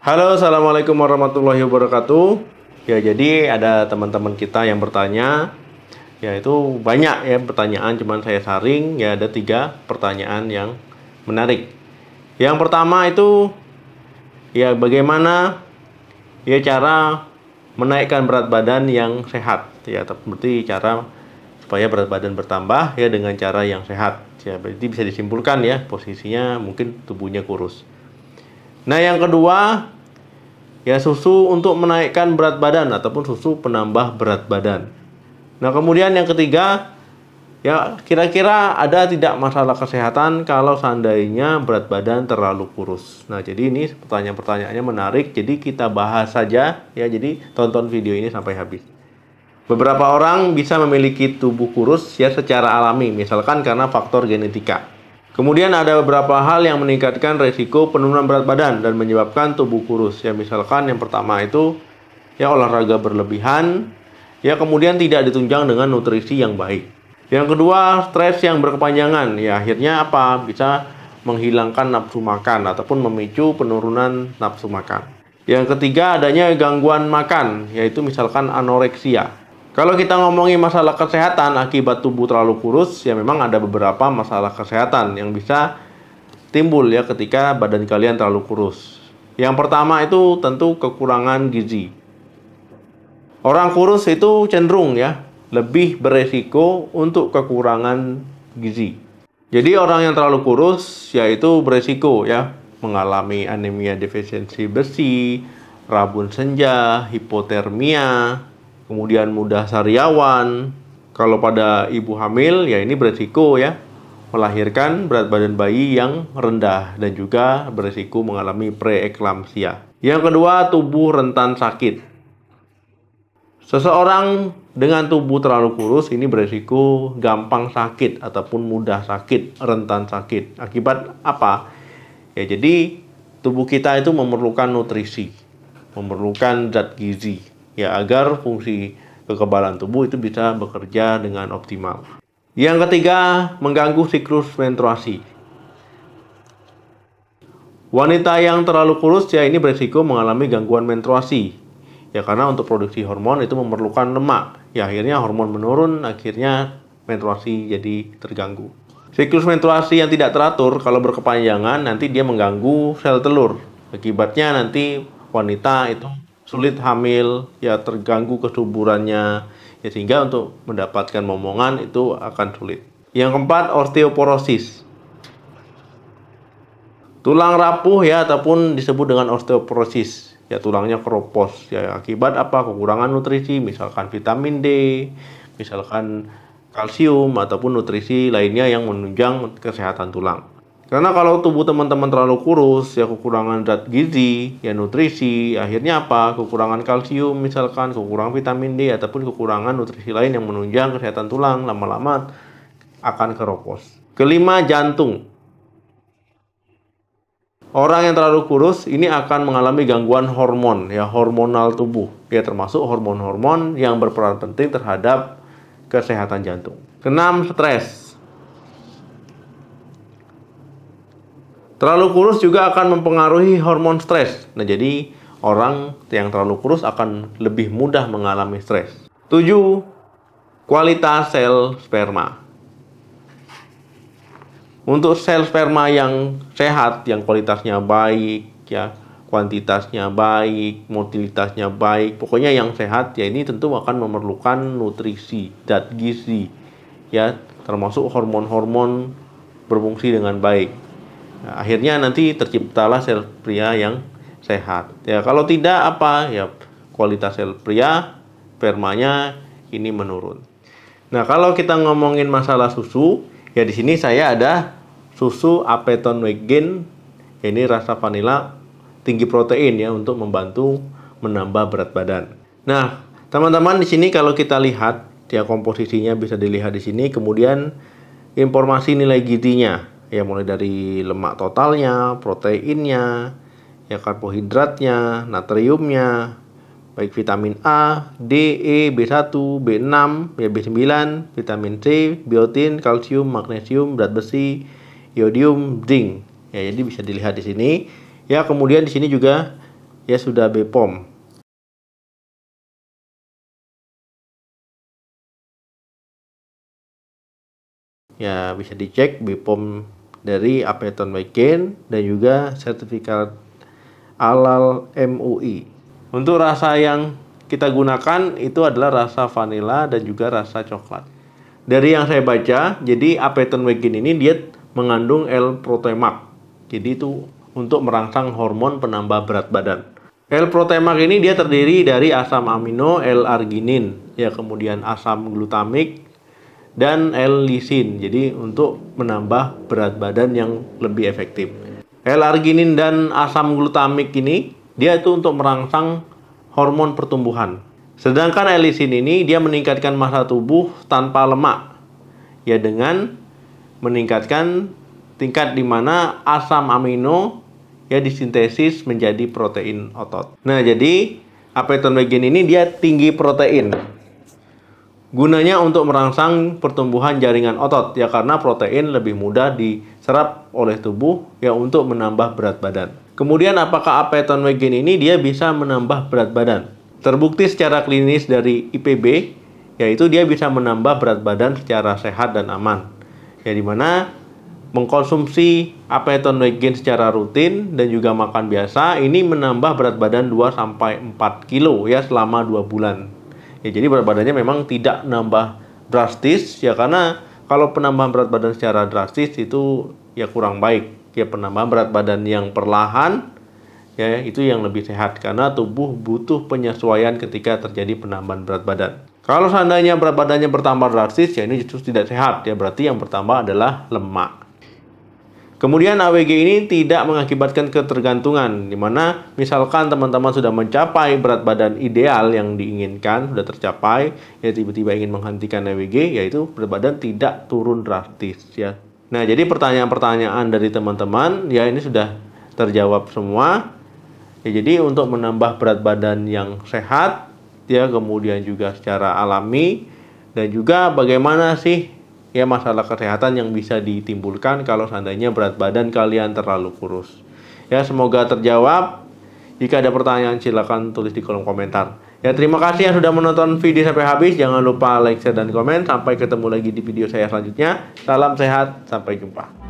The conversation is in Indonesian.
Halo, assalamualaikum warahmatullahi wabarakatuh. Ya, jadi ada teman-teman kita yang bertanya, ya itu banyak ya pertanyaan, cuman saya saring ya ada 3 pertanyaan yang menarik. Yang pertama itu ya bagaimana ya cara menaikkan berat badan yang sehat ya, berarti cara supaya berat badan bertambah ya dengan cara yang sehat. Ya, berarti bisa disimpulkan ya posisinya mungkin tubuhnya kurus. Nah, yang kedua ya susu untuk menaikkan berat badan ataupun susu penambah berat badan. Nah, kemudian yang ketiga, ya kira-kira ada tidak masalah kesehatan kalau seandainya berat badan terlalu kurus. Nah, jadi ini pertanyaan-pertanyaannya menarik, jadi kita bahas saja ya. Jadi tonton video ini sampai habis. Beberapa orang bisa memiliki tubuh kurus ya secara alami, misalkan karena faktor genetika. Kemudian ada beberapa hal yang meningkatkan resiko penurunan berat badan dan menyebabkan tubuh kurus. Ya, misalkan yang pertama itu ya olahraga berlebihan, ya kemudian tidak ditunjang dengan nutrisi yang baik. Yang kedua, stres yang berkepanjangan. Ya, akhirnya apa? Bisa menghilangkan nafsu makan ataupun memicu penurunan nafsu makan. Yang ketiga, adanya gangguan makan, yaitu misalkan anoreksia. Kalau kita ngomongin masalah kesehatan akibat tubuh terlalu kurus, ya memang ada beberapa masalah kesehatan yang bisa timbul ya ketika badan kalian terlalu kurus. Yang pertama itu tentu kekurangan gizi. Orang kurus itu cenderung ya lebih beresiko untuk kekurangan gizi. Jadi orang yang terlalu kurus yaitu beresiko ya mengalami anemia defisiensi besi, rabun senja, hipotermia, kemudian mudah sariawan. Kalau pada ibu hamil ya ini beresiko ya melahirkan berat badan bayi yang rendah dan juga beresiko mengalami preeklamsia. Yang kedua, tubuh rentan sakit. Seseorang dengan tubuh terlalu kurus ini beresiko gampang sakit ataupun mudah sakit, rentan sakit. Akibat apa? Ya jadi tubuh kita itu memerlukan nutrisi, memerlukan zat gizi ya agar fungsi kekebalan tubuh itu bisa bekerja dengan optimal. Yang ketiga, mengganggu siklus menstruasi. Wanita yang terlalu kurus ya ini berisiko mengalami gangguan menstruasi. Ya karena untuk produksi hormon itu memerlukan lemak. Ya akhirnya hormon menurun, akhirnya menstruasi jadi terganggu. Siklus menstruasi yang tidak teratur kalau berkepanjangan nanti dia mengganggu sel telur. Akibatnya nanti wanita itu sulit hamil, ya terganggu kesuburannya, ya sehingga untuk mendapatkan momongan itu akan sulit. Yang keempat, osteoporosis. Tulang rapuh ya ataupun disebut dengan osteoporosis. Ya tulangnya keropos. Ya akibat apa? Kekurangan nutrisi, misalkan vitamin D, misalkan kalsium ataupun nutrisi lainnya yang menunjang kesehatan tulang. Karena kalau tubuh teman-teman terlalu kurus, ya kekurangan zat gizi, ya nutrisi, akhirnya apa? Kekurangan kalsium, misalkan kekurangan vitamin D, ataupun kekurangan nutrisi lain yang menunjang kesehatan tulang, lama-lama akan keropos. Kelima, jantung. Orang yang terlalu kurus ini akan mengalami gangguan hormon, ya hormonal tubuh, ya termasuk hormon-hormon yang berperan penting terhadap kesehatan jantung. Keenam, stres. Terlalu kurus juga akan mempengaruhi hormon stres. Nah, jadi orang yang terlalu kurus akan lebih mudah mengalami stres. 7. Kualitas sel sperma. Untuk sel sperma yang sehat, yang kualitasnya baik, ya kuantitasnya baik, motilitasnya baik, pokoknya yang sehat, ya ini tentu akan memerlukan nutrisi, zat gizi, ya termasuk hormon-hormon berfungsi dengan baik. Nah, akhirnya nanti terciptalah sel pria yang sehat. Ya kalau tidak apa? Ya kualitas sel pria, spermanya ini menurun. Nah, kalau kita ngomongin masalah susu, ya di sini saya ada susu Apton Vegan. Ya, ini rasa vanila, tinggi protein ya untuk membantu menambah berat badan. Nah, teman-teman di sini kalau kita lihat ya komposisinya bisa dilihat di sini, kemudian informasi nilai gizinya. Ya mulai dari lemak totalnya, proteinnya, ya karbohidratnya, natriumnya, baik vitamin A, D, E, B1, B6, ya B9, vitamin C, biotin, kalsium, magnesium, zat besi, iodium, zinc. Ya jadi bisa dilihat di sini. Ya kemudian di sini juga ya sudah BPOM. Ya, bisa dicek BPOM dari Apeton Weight Gain dan juga sertifikat halal MUI. Untuk rasa yang kita gunakan itu adalah rasa vanila dan juga rasa coklat. Dari yang saya baca, jadi Apeton Weight Gain ini dia mengandung L-Protemak. Jadi itu untuk merangsang hormon penambah berat badan. L-Protemak ini dia terdiri dari asam amino L-arginin, ya kemudian asam glutamik dan L-lisin. Jadi untuk menambah berat badan yang lebih efektif. L-arginin dan asam glutamik ini dia itu untuk merangsang hormon pertumbuhan. Sedangkan L-lisin ini dia meningkatkan massa tubuh tanpa lemak. Ya dengan meningkatkan tingkat di mana asam amino ya disintesis menjadi protein otot. Nah, jadi Apeton Weight Gain ini dia tinggi protein. Gunanya untuk merangsang pertumbuhan jaringan otot ya karena protein lebih mudah diserap oleh tubuh ya untuk menambah berat badan. Kemudian apakah Apeton Weight Gain ini dia bisa menambah berat badan? Terbukti secara klinis dari IPB yaitu dia bisa menambah berat badan secara sehat dan aman. Ya dimana mengkonsumsi Apeton Weight Gain secara rutin dan juga makan biasa ini menambah berat badan 2-4 kilo ya selama 2 bulan. Ya, jadi berat badannya memang tidak nambah drastis ya karena kalau penambahan berat badan secara drastis itu ya kurang baik. Ya penambahan berat badan yang perlahan ya itu yang lebih sehat karena tubuh butuh penyesuaian ketika terjadi penambahan berat badan. Kalau seandainya berat badannya bertambah drastis ya ini justru tidak sehat ya berarti yang bertambah adalah lemak. Kemudian AWG ini tidak mengakibatkan ketergantungan, di mana misalkan teman-teman sudah mencapai berat badan ideal yang diinginkan, sudah tercapai, ya tiba-tiba ingin menghentikan AWG, yaitu berat badan tidak turun drastis ya. Nah, jadi pertanyaan-pertanyaan dari teman-teman, ya ini sudah terjawab semua. Ya, jadi untuk menambah berat badan yang sehat, ya kemudian juga secara alami, dan juga bagaimana sih ya masalah kesehatan yang bisa ditimbulkan kalau seandainya berat badan kalian terlalu kurus. Ya semoga terjawab. Jika ada pertanyaan silakan tulis di kolom komentar. Ya terima kasih yang sudah menonton video sampai habis. Jangan lupa like, share, dan komen. Sampai ketemu lagi di video saya selanjutnya. Salam sehat, sampai jumpa.